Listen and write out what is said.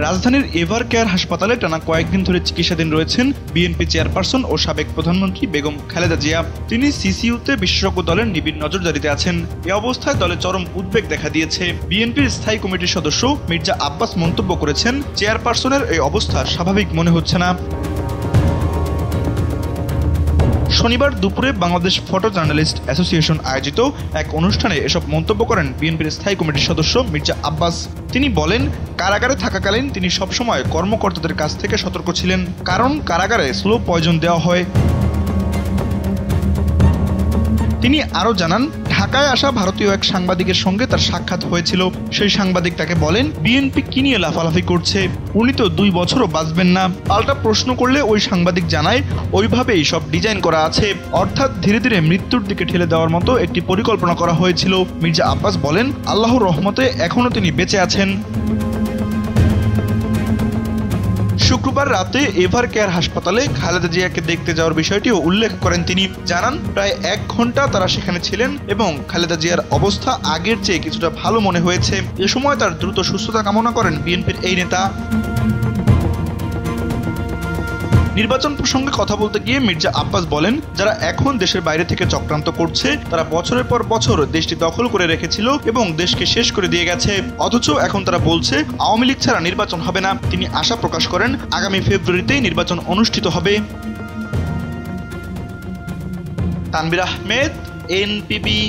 রাজধানীর ever care হাসপাতালে টানা কয়েকদিন ধরে চিকিৎসাধীন রয়েছেন বিএনপি চেয়ারপারসন ও সাবেক প্রধানমন্ত্রী বেগম খালেদা জিয়া। তিনি সিসিইউতে বিশেষজ্ঞ দলের নিবিড় নজরদারিতে আছেন। এ অবস্থায় দলে চরম উদ্বেগ দেখা দিয়েছে। বিএনপির স্থায়ী কমিটির সদস্য মির্জা আব্বাস মন্তব্য করেছেন, চেয়ারপারসনের এই অবস্থা স্বাভাবিক মনে হচ্ছে না। শনিবার দুপুরে বাংলাদেশ ফটো জার্নালিস্ট অ্যাসোসিয়েশন আয়োজিত এক অনুষ্ঠানে এসব মন্তব্য করেন বিএনপির স্থায়ী কমিটির সদস্য মির্জা আব্বাস। তিনি বলেন, কারাগারে থাকাকালীন তিনি সবসময় কর্মকর্তাদের কাছ থেকে সতর্ক ছিলেন, কারণ কারাগারে স্লো পয়জন দেওয়া হয়। তিনি আরও জানান, ঢাকায় আসা ভারতীয় এক সাংবাদিকের সঙ্গে তার সাক্ষাৎ হয়েছিল। সেই সাংবাদিক তাকে বলেন, বিএনপি কি নিয়ে লাফালাফি করছে, উনি তো 2 বছরও বাঁচবেন না। পাল্টা প্রশ্ন করলে ওই সাংবাদিক জানায়, ওইভাবেই সব ডিজাইন করা আছে, অর্থাৎ ধীরে ধীরে মৃত্যুর দিকে ঠেলে দেওয়ার মতো একটি পরিকল্পনা করা হয়েছিল। মির্জা আব্বাস বলেন, আল্লাহর রহমতে এখনও তিনি বেঁচে আছেন। শুক্রবার রাতে এভার কেয়ার হাসপাতালে খালেদা জিয়াকে দেখতে যাওয়ার বিষয়টিও উল্লেখ করেন তিনি। জানান, প্রায় 1 ঘন্টা তারা সেখানে ছিলেন এবং খালেদা জিয়ার অবস্থা আগের চেয়ে কিছুটা ভালো মনে হয়েছে। এ সময় তার দ্রুত সুস্থতা কামনা করেন বিএনপির এই নেতা। নির্বাচন প্রসঙ্গে কথা বলতে গিয়ে মির্জা আব্বাস বলেন, যারা এখন দেশের বাইরে থেকে চক্রান্ত করছে তারা বছরের পর বছর দেশটি দখল করে রেখেছিল এবং দেশকে শেষ করে দিয়ে গেছে, অথচ এখন তারা বলছে আওয়ামী লীগ ছাড়া নির্বাচন হবে না। তিনি আশা প্রকাশ করেন, আগামী ফেব্রুয়ারিতেই নির্বাচন অনুষ্ঠিত হবে। তানভীর আহমেদ, এনপিবি।